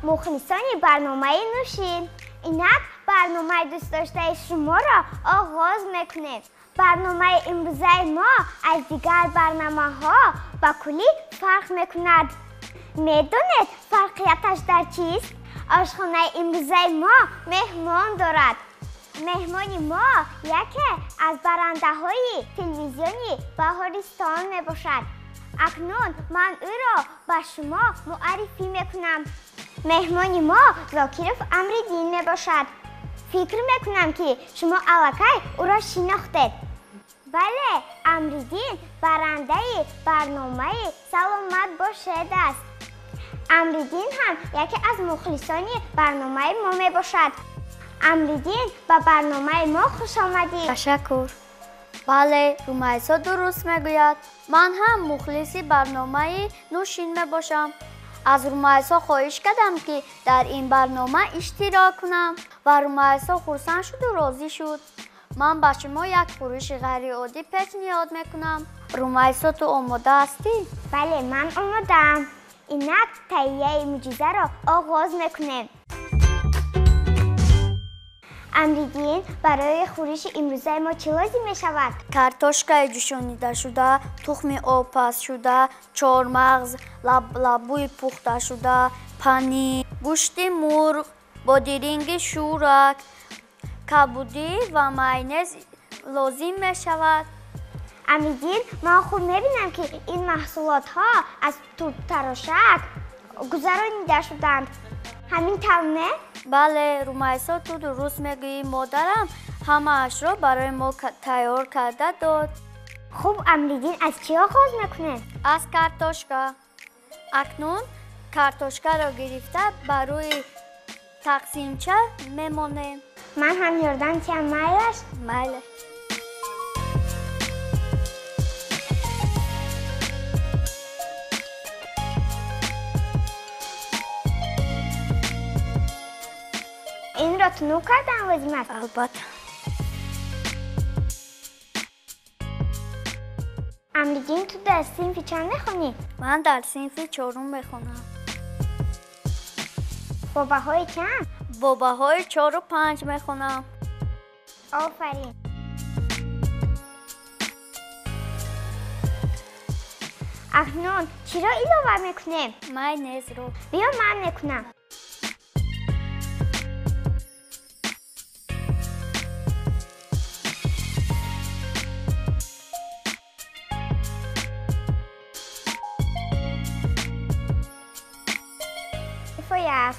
مخلصان برنامه نوشین. اینک برنامه دوست داشته شما را آغاز میکنیم. برنامه امروزه ما از دیگر برنامه ها با کلی فرق میکند. میدونید فرقیتش در چیست؟ آشخانه امروزه ما مهمان دارد. مهمان ما یکی از برنده های تلویزیونی بهارستان می باشد. اکنون من او را به شما معرفی میکنم. مهمان ما ذاکرف امردین می باشد. فکر میکنم که شما الکی او را شناختید. بله، امردین برنده برنامه سلامت باشد است. امردین هم یکی از مخلصان برنامه ما می باشد. امردین به برنامه ما خوش آمدید. تشکر. بله، رومیسا درست میگوید. من هم مخلص برنامه نوشین می باشم. از رومیسا خواهش کردم که در این برنامه اشتراک کنم و رومیسا خرسند شد و راضی شد. من به شما یک خورش غیر عادی پیشنهاد میکنم. رومیسا تو آماده هستی؟ بله، من آماده‌ام. اینک تهیه معجزه را آغاز میکنیم. امردین برای خورش امروزه ما چه لازم می شود؟ کارتوشکای جوشانیده شده، تخم آبپز شده، چهارمغز، لبوی پخته شده، پنیر، گوشت مرغ، بادرنگ شورک، کبودی و مایونز لازم می شود. امردین، ما خوب میبینم که این محصولات ها از توپ تراشک گذرانیده شدند. همین تمامه؟ بله، رومیسا تو درست میگویی. مادرم همه اش را برای ما تیار کرده داد. خوب، امردین از چی آغاز میکنه؟ از کارتوشکا. اکنون کارتوشکا را گرفته برای تقسیمچه میمانیم. من هم یاردم که میلش؟ بله. این را تنو کردن لازم است؟ البته. امردین، تو در صنف چند میخونی؟ من در صنف چهارم میخونم. با بهای چند؟ با بهای 4 و 5 میخونم. آفرین. اکنون چی را ایلاوه میکنیم؟ مایونز رو. بیا من میکنم. کفایت.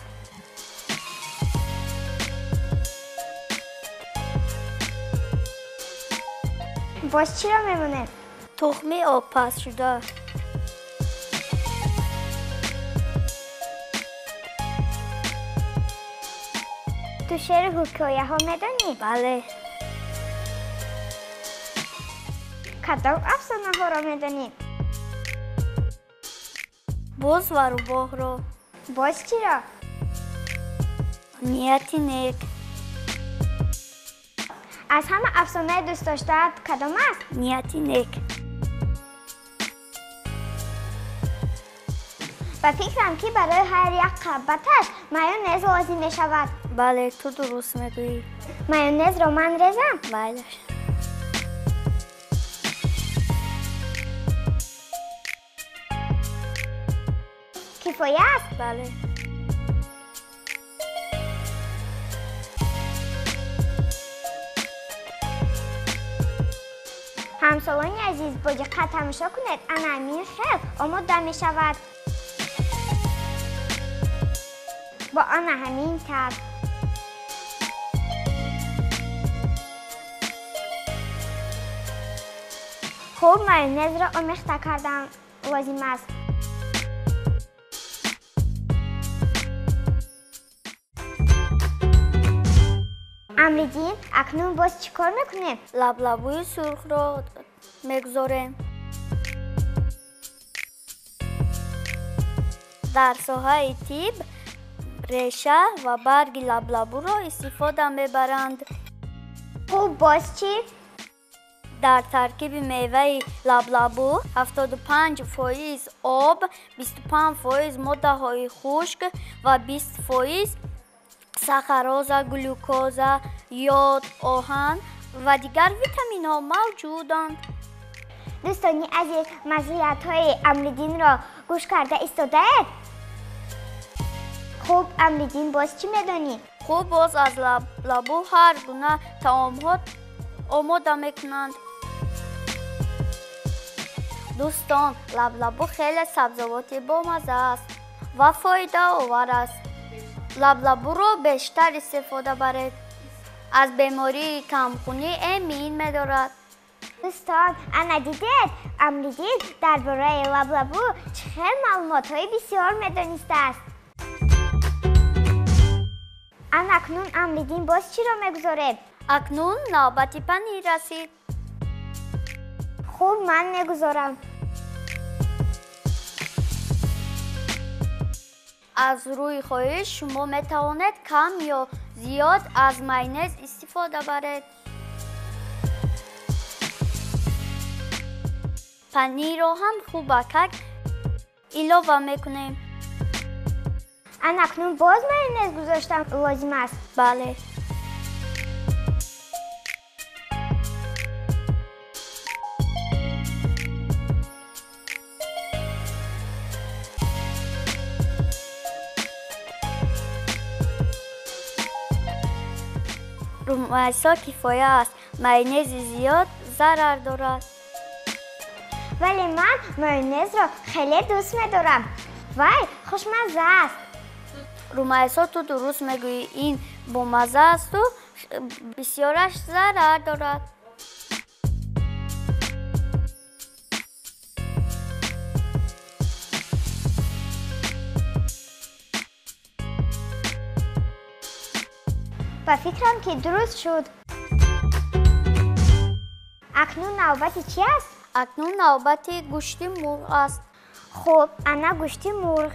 باز چی را میمونه؟ تخم آبپز شده. تو شعر حکایه ها میدانی؟ بله. کدام افسانه ها را میدانی؟ باز و روباه را. باز چی را؟ نیتی نیک. از همه افسانه دوست داشته کدام است؟ نیتی نیک. و فکرم که برای هر یک قربتش مایونز لازم می شود. بله، تو درست میگویی. مایونز را من ریزم؟ بله. کفایت؟ بله. همسالان عزیز، با دقت تماشا کنید. انعامی خیل آماده می شود. با آن همین طرف. خوب، مایونز را آمیخته کردن لازم است. امردین، اکنون باز چی کار میکنیم؟ لبوی سرخ را میگذاریم. در ساحه طب ریشه و برگ لبو را استفاده میبرند. خوب، باز چی؟ در ترکیب میوه لبلبو 75% آب، 25% ماده‌های خشک و 20% ساکاروزا، گلوکوزا، یود، آهن و دیگر ویتامین‌ها موجودند. دوستانی از مزیت‌های امریدین را گوش کرده ایستادید؟ خوب امریدین باز چی میدونید؟ خوب باز از لبلبو هر گونه طعام‌ها آماده میکنند. دوستان لبلبو خیلی سبزیجاتی بامزه است و فایده آور است. لبلبو را بیشتر استفاده برید. از بیماری کمخونی امین می‌دارد. دوستان انا دیدید امریدین درباره لبلبو چه معلومات‌های بسیار میدانسته است. اکنون امریدین باز چی را میگذارید؟ اکنون نوبت پنیر رسید. خوب من میگذارم. از روی خواهش شما میتوانید کم یا زیاد از مایونز استفاده برید. پنیر را هم خوب به کک علاوه میکنیم. اکنون باز مایونز گذاشتن لازم است. بله. رومیسا کفایه است. مایونز زیاد ضرر دارد. ولی من مایونز را خیلی دوست می‌دارم. وای خوشمزه است. رومیسا تو درست میگویی، این بامزه است و بسیارش ضرر دارد. با فکرم که درست شد. اکنون نوبت چی است؟ اکنون نوبت گوشت مرغ است. خوب انا گوشت مرغ.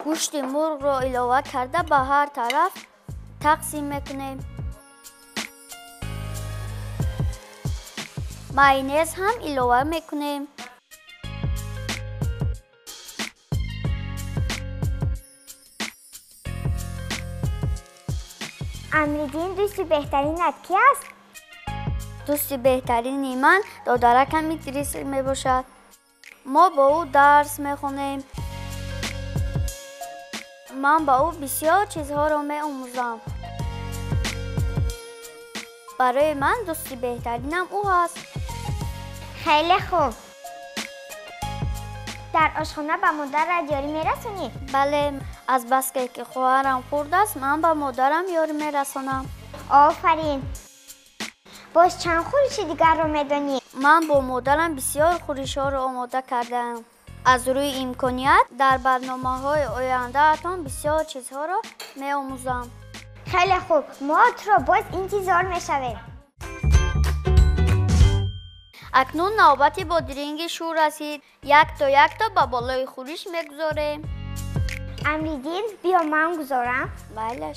گوشت مرغ را علاوه کرده به هر طرف تقسیم میکنیم. مایونز هم علاوه میکنیم. امریدین دوست بهترینت کی است؟ دوست بهترین من دادرکم ادریس می باشد. ما با او درس میخونیم. من با او بسیار چیزها را می آموزم. برای من دوست بهترینم او است. خیلی خوب. در آشخانه به مادر یاری میرسونی؟ بله، از بس که خواهرم خورد است من به مادرم یاری میرسانم. آفرین. باز چند خورش دیگر رو میدونی؟ من با مادرم بسیار خورش ها را آماده کردم. از روی امکانیت در برنامه های آینده اتان بسیار چیزها را می آموزم. خیلی خوب. ما تو را باز انتظار میشویم. اکنون نوبت بادرنگ شور رسید. یک تا به بالای خورش میگذاریم. امریدین بیا من گذارم. بله.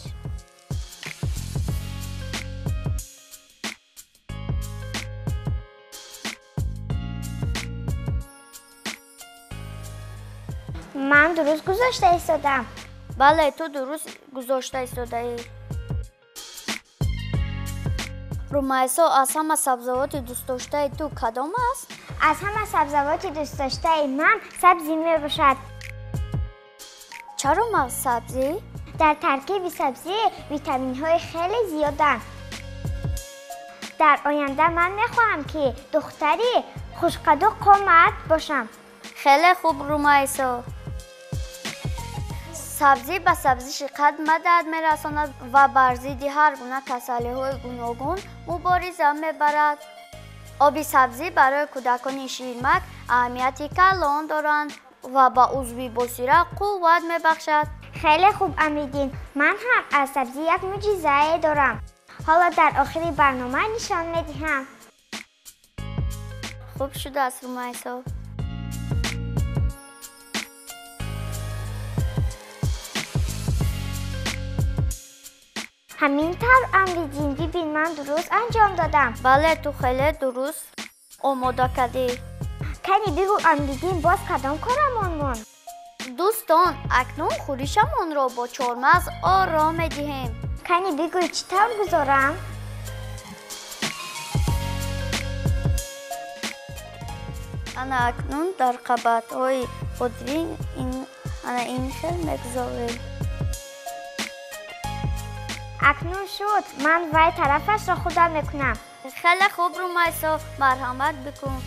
من درست گذاشته ایستادم. بله تو درست گذاشته ایستاده ای. رومیسا از همه سبزیجات دوست داشته تو کدام است؟ از همه سبزیجات دوست داشته من سبزی می باشد. چرا سبزی؟ در ترکیب سبزی ویتامین های خیلی زیادن. در آینده من میخواهم که دختری خوشقد و قامت باشم. خیلی خوب رومیسا. سبزی به سبزیش قد مدد میرساند و بر ضد هر گونه کسلی های گوناگون مبارزه میبرد. آب سبزی برای کودکان شیرمک اهمیتی کلان دارند و به عضو بصیره قوت میبخشد. خیلی خوب امریدین. من هم از سبزی یک معجزه دارم. حالا در آخر برنامه نشان میدهم. خوب شده است رومیسا. همینطور امریدین ببین من درست انجام دادم. بله تو خیلی درست آماده کردی. کنی بگو امریدین باز کدام کارمون مون؟ دوستان اکنون خورشمون را با چهارمغز آرام می‌دهیم. کنی بگو چطور گذارم؟ انا اکنون در قبط‌های پودری این خیل می‌گذاریم. اکنون شد من وای طرفش را خودم میکنم. خیلی خوب رومیسا مرحمت بکن.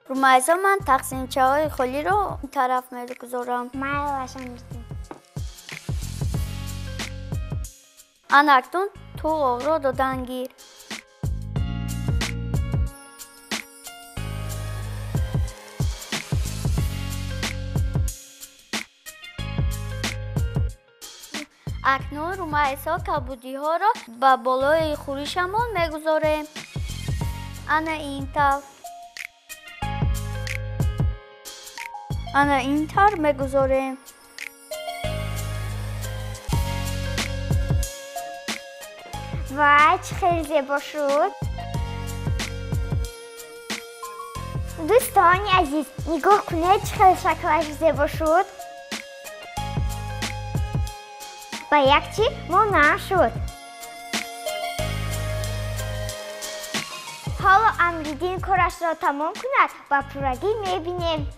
رومیسا من تقسیمچه های خالی رو این طرف می‌گذارم. مایلشان می‌دیم. انا اکنون تو آق را دادن گیر. اکنون رومیسا کبودی ها را به بالای خورشمون میگذاریم. انا این طور میگذاریم. وای چه خیلی زیبا شد. دوستانی عزیز نگاه کنید چه خیلی شکلش زیبا شد. با یک چی مانع شد. حالا امریدین کارش را تمام کند و پورگی میبینیم.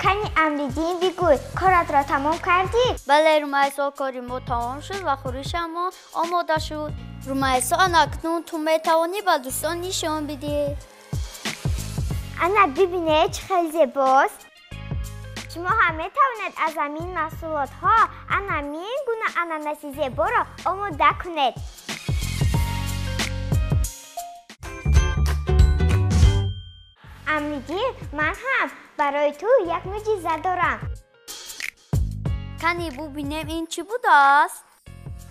کنی امریدین بگوی کارت را تمام کردی؟ بله رومیسا کاری ما تمام شد و خورشمون آماده شد. رومیسا اکنون تو میتوانی به دوستان نشان بدی. انا ببینید چه خیلی زیباست. شما هم میتوانید از همین محصولات ها همین گونه اناناسی زیبا را آماده کنید. امریدین من هم برای تو یک معجزه دارم. کنی ببینیم این چی بوده است؟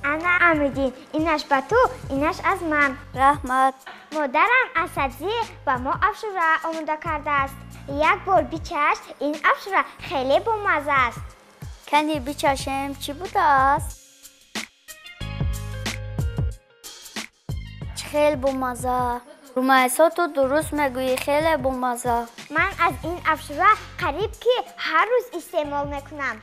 انا امریدین اینش به تو اینش از من. رحمت. مادرم از سبزی و ما افشوره آماده کرده است. یک بار بیچش این افشوره خیلی بامزه است. کنی بیچشم چی بوده است؟ خیلی بامزه. رومیسا تو درست میگویی خیلی بامزه. من از این افشوره قریب که هر روز استعمال میکنم.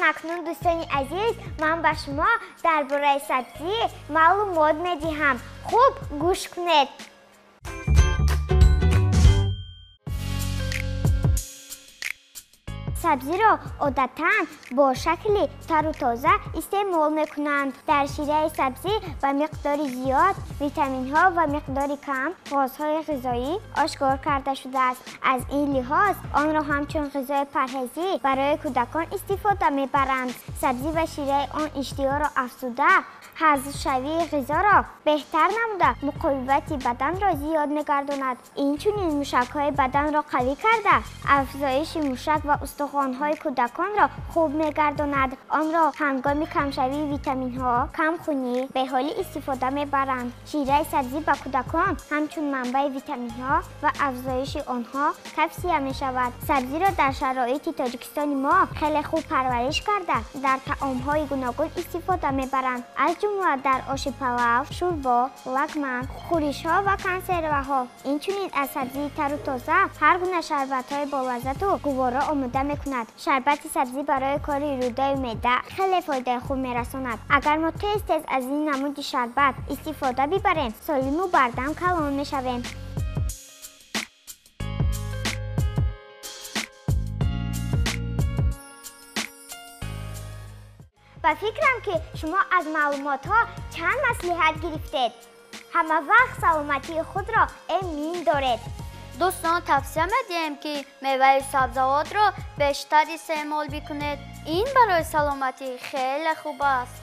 اکنون دوستانی عزیز من به شما درباره سبزی معلومات میدهم. خوب گوش کنید. سبزی را عادتاً با شکلی تر و تازه استعمال میکنند. در شیره سبزی با مقدار زیاد ویتامین ها و مقدار کم غازهای غذایی آشکار کرده شده است. از این لحاظ آن را همچون غذای پرهیزی برای کودکان استفاده میبرند. سبزی و شیره آن اشتها را افزوده، هضم شوی غذا را بهتر نموده، مقاومت بدن را زیاد میگرداند. این چنین موشک‌های بدن را قوی کرده، افزایش موشک و استخوان‌های کودکان را خوب میگرداند. آن را هنگام کمشوی ویتامین ها، کم خونی به حال استفاده میبرند. شیره سبزی به کودکان همچون منبع ویتامین ها و افزایش آنها توصیه می شود. سبزی را در شرایط تاجیکستان ما خیلی خوب پرورش کرده در طعام‌های گوناگون استفاده میبرند، از جمله در آش پلو، شوربا، لگمن، خورش‌ها و کنسروها. این چنین از سبزی تر و تازه هر گونه شربت‌های با لذت و گوارا آماده میکند. شربت سبزی برای کاری روده و معده خیلی فایده خوب میرساند. اگر ما تیز از این نمود شربت استفاده ببریم سالم و بردم کلان میشویم. با فکرم که شما از معلومات ها چند مصلحت گرفتید. همه وقت سلامتی خود را امین دارید. دوستان توصیه می‌دهیم که میوه سبزیجات را بیشتر استعمال بکنید. این برای سلامتی خیلی خوب است.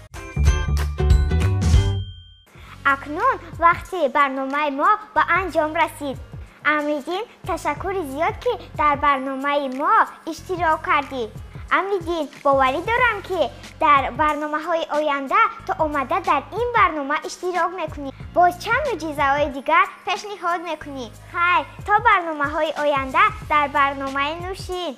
اکنون وقتی برنامه ما به انجام رسید. امریدین تشکر زیاد که در برنامه ما اشتراک کردی. امیدین باوری دارم که در برنامه‌های آینده تو اومده در این برنامه اشتراک میکنی. باز چند چیزهای دیگر پیشنهاد میکنی. خیر تا برنامه‌های آینده در برنامه نوشین.